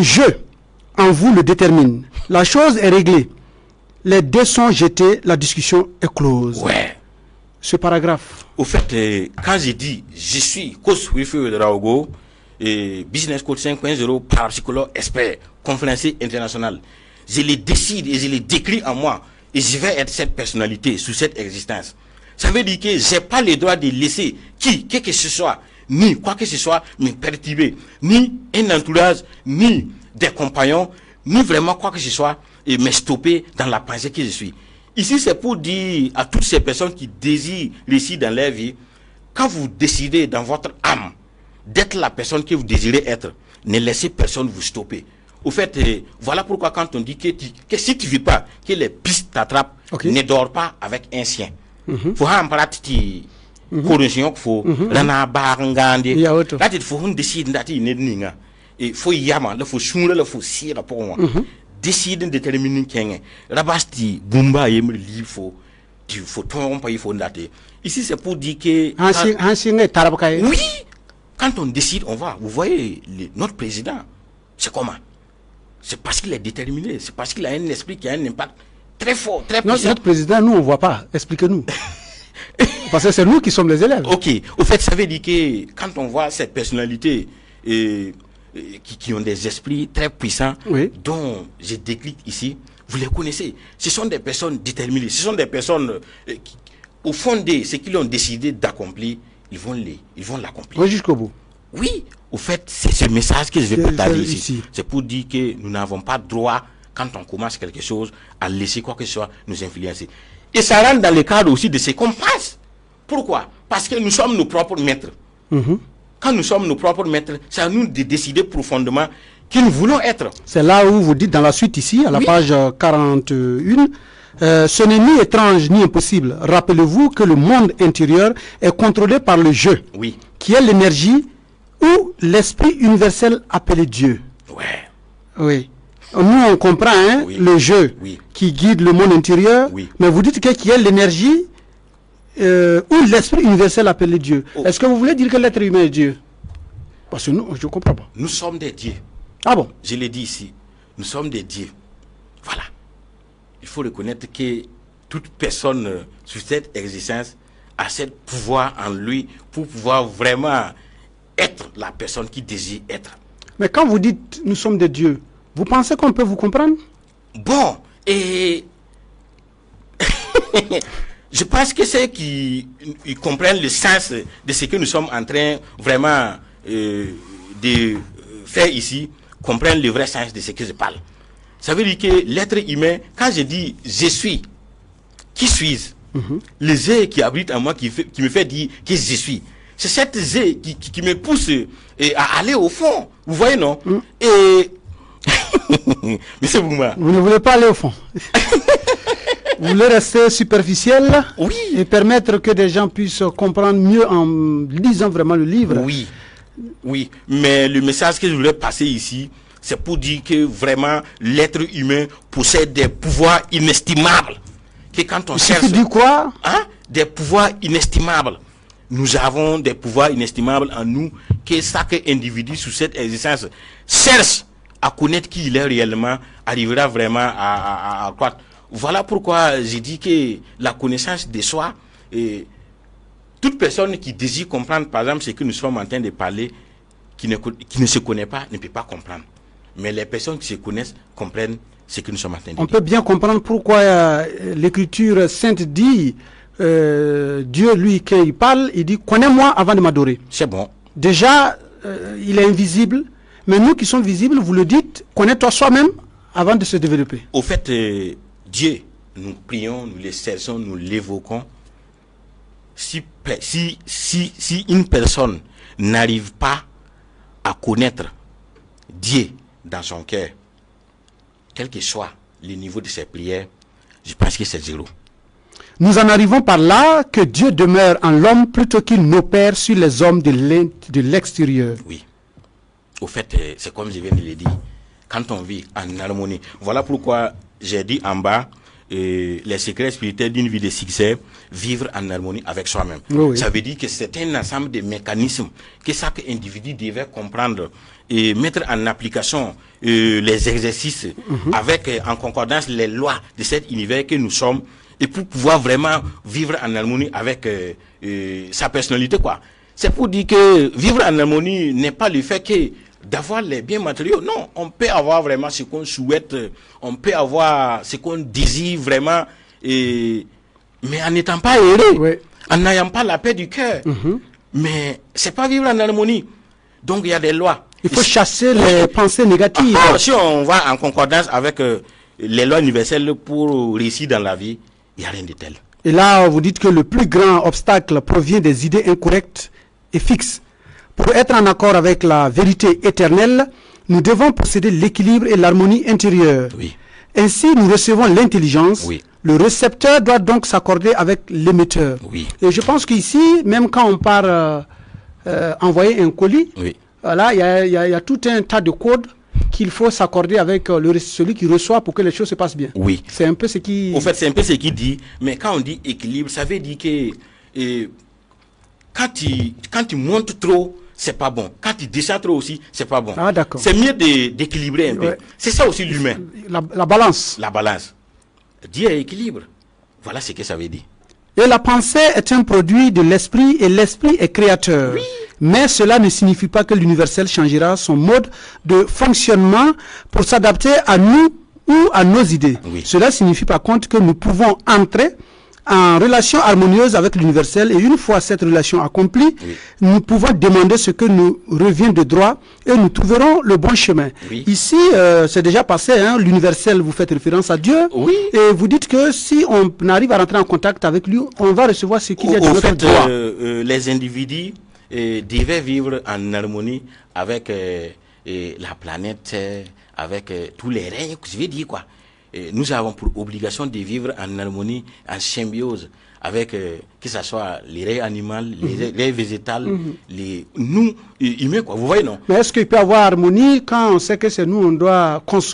Je, en vous, le détermine. La chose est réglée. Les dés sont jetés, la discussion est close. Ouais. Ce paragraphe. Au fait, quand j'ai dit, je suis coach Wilfred Raogo, business coach 5.0, parapsychologue, expert, conférencier international, je les décide et je les décris en moi. Et je vais être cette personnalité sous cette existence. Ça veut dire que je n'ai pas le droit de laisser qui que ce soit, ni quoi que ce soit, me perturber, ni un entourage, ni des compagnons, ni vraiment quoi que ce soit, et me stopper dans la pensée que je suis. Ici, c'est pour dire à toutes ces personnes qui désirent réussir dans leur vie, quand vous décidez dans votre âme d'être la personne que vous désirez être, ne laissez personne vous stopper. Au fait, voilà pourquoi quand on dit que si tu ne veux pas que les pistes t'attrapent, ne dors pas avec un chien. Faut en pratique corruption faut rana barangande là il faut décider d'ati nedninga et faut yama là faut chunga là faut sira pour moi décider déterminer kenga rabasti bumba yem li faut tu faut ton pas il faut ndater ici c'est pour dire que oui quand on décide on va vous voyez notre président c'est comment c'est parce qu'il est déterminé c'est parce qu'il a un esprit qui a un impact très fort très puissant. Notre président nous on voit pas expliquez-nous. Parce que c'est nous qui sommes les élèves. Ok. Au fait, ça veut dire que quand on voit ces personnalités qui ont des esprits très puissants, dont je décris ici, vous les connaissez. Ce sont des personnes déterminées. Ce sont des personnes qui, au fond de ce qu'ils ont décidé d'accomplir, ils vont l'accomplir. Oui, jusqu'au bout. Oui. Au fait, c'est ce message que je vais partager ici. C'est pour dire que nous n'avons pas droit, quand on commence quelque chose, à laisser quoi que ce soit nous influencer. Et ça rentre dans le cadre aussi de ce qu'on passe. Pourquoi? Parce que nous sommes nos propres maîtres. Quand nous sommes nos propres maîtres, c'est à nous de décider profondément qui nous voulons être. C'est là où vous dites dans la suite ici, à la page 41, ce n'est ni étrange ni impossible. Rappelez-vous que le monde intérieur est contrôlé par le je, qui est l'énergie ou l'esprit universel appelé Dieu. Oui. Nous, on comprend le jeu qui guide le monde intérieur, mais vous dites qu'il y a l'énergie ou l'esprit universel appelé Dieu. Est-ce que vous voulez dire que l'être humain est Dieu? Parce que nous, je ne comprends pas. Nous sommes des dieux. Ah bon? Je l'ai dit ici. Nous sommes des dieux. Voilà. Il faut reconnaître que toute personne sur cette existence a ce pouvoir en lui pour pouvoir vraiment être la personne qui désire être. Mais quand vous dites nous sommes des dieux, vous pensez qu'on peut vous comprendre? Bon, et je pense que ceux qui comprennent le sens de ce que nous sommes en train vraiment de faire ici, comprennent le vrai sens de ce que je parle. Ça veut dire que l'être humain, quand je dis je suis, qui suis-je? Le je qui habite en moi, qui me fait dire que je suis. C'est cette je qui me pousse à aller au fond. Vous voyez, non? Et Monsieur Bouma, vous ne voulez pas aller au fond. Vous voulez rester superficiel et permettre que des gens puissent comprendre mieux en lisant vraiment le livre. Oui, mais le message que je voulais passer ici, c'est pour dire que vraiment l'être humain possède des pouvoirs inestimables. Que quand on cherche... Tu dis quoi? Des pouvoirs inestimables. Nous avons des pouvoirs inestimables en nous que chaque individu sur cette existence cherche à connaître qui il est réellement, arrivera vraiment à croître. Voilà pourquoi j'ai dit que la connaissance de soi, toute personne qui désire comprendre, par exemple, ce que nous sommes en train de parler, qui ne se connaît pas, ne peut pas comprendre. Mais les personnes qui se connaissent comprennent ce que nous sommes en train de dire. On peut bien comprendre pourquoi l'écriture sainte dit, Dieu, lui, quand il parle, il dit, connais-moi avant de m'adorer. C'est bon. Déjà, il est invisible. Mais nous qui sommes visibles, vous le dites, connais-toi soi-même avant de se développer. Au fait, Dieu, nous prions, nous le cherchons, nous l'évoquons. Si une personne n'arrive pas à connaître Dieu dans son cœur, quel que soit le niveau de ses prières, je pense que c'est zéro. Nous en arrivons par là que Dieu demeure en l'homme plutôt qu'il n'opère sur les hommes de l'extérieur. Oui. Au fait, c'est comme je viens de le dire, quand on vit en harmonie. Voilà pourquoi j'ai dit en bas, les secrets spirituels d'une vie de succès, vivre en harmonie avec soi-même. Ça veut dire que c'est un ensemble de mécanismes que chaque individu devait comprendre et mettre en application les exercices avec en concordance les lois de cet univers que nous sommes, et pour pouvoir vraiment vivre en harmonie avec sa personnalité, quoi. C'est pour dire que vivre en harmonie n'est pas le fait que d'avoir les biens matériaux. Non, on peut avoir vraiment ce qu'on souhaite, on peut avoir ce qu'on désire vraiment, mais en n'étant pas heureux, en n'ayant pas la paix du cœur. Mais c'est pas vivre en harmonie. Donc il y a des lois. Il faut chasser les pensées négatives. Si on va en concordance avec les lois universelles pour réussir dans la vie, il n'y a rien de tel. Et là, vous dites que le plus grand obstacle provient des idées incorrectes et fixes. Pour être en accord avec la vérité éternelle, nous devons posséder l'équilibre et l'harmonie intérieure. Ainsi, nous recevons l'intelligence. Le récepteur doit donc s'accorder avec l'émetteur. Et je pense qu'ici, même quand on part envoyer un colis, voilà, il y a tout un tas de codes qu'il faut s'accorder avec celui qui reçoit pour que les choses se passent bien. C'est un peu ce qui... En fait, c'est un peu ce qu'il dit. Mais quand on dit équilibre, ça veut dire que quand tu montes trop, c'est pas bon. Quand tu descends trop aussi, c'est pas bon. C'est mieux d'équilibrer un peu. C'est ça aussi l'humain. La balance. La balance. Dieu est équilibre. Voilà ce que ça veut dire. Et la pensée est un produit de l'esprit et l'esprit est créateur. Mais cela ne signifie pas que l'universel changera son mode de fonctionnement pour s'adapter à nous ou à nos idées. Cela signifie par contre que nous pouvons entrer en relation harmonieuse avec l'universel, et une fois cette relation accomplie, nous pouvons demander ce que nous revient de droit et nous trouverons le bon chemin. Ici, c'est déjà passé, hein, l'universel, vous faites référence à Dieu, et vous dites que si on arrive à rentrer en contact avec lui, on va recevoir ce qu'il y a de notre droit. Les individus devaient vivre en harmonie avec la planète, avec tous les règnes, je veux dire quoi. Nous avons pour obligation de vivre en harmonie, en symbiose avec que ce soit les règnes animaux, les règnes végétales, nous humains, quoi. Vous voyez, non? Mais est-ce qu'il peut y avoir harmonie quand on sait que c'est nous, on doit construire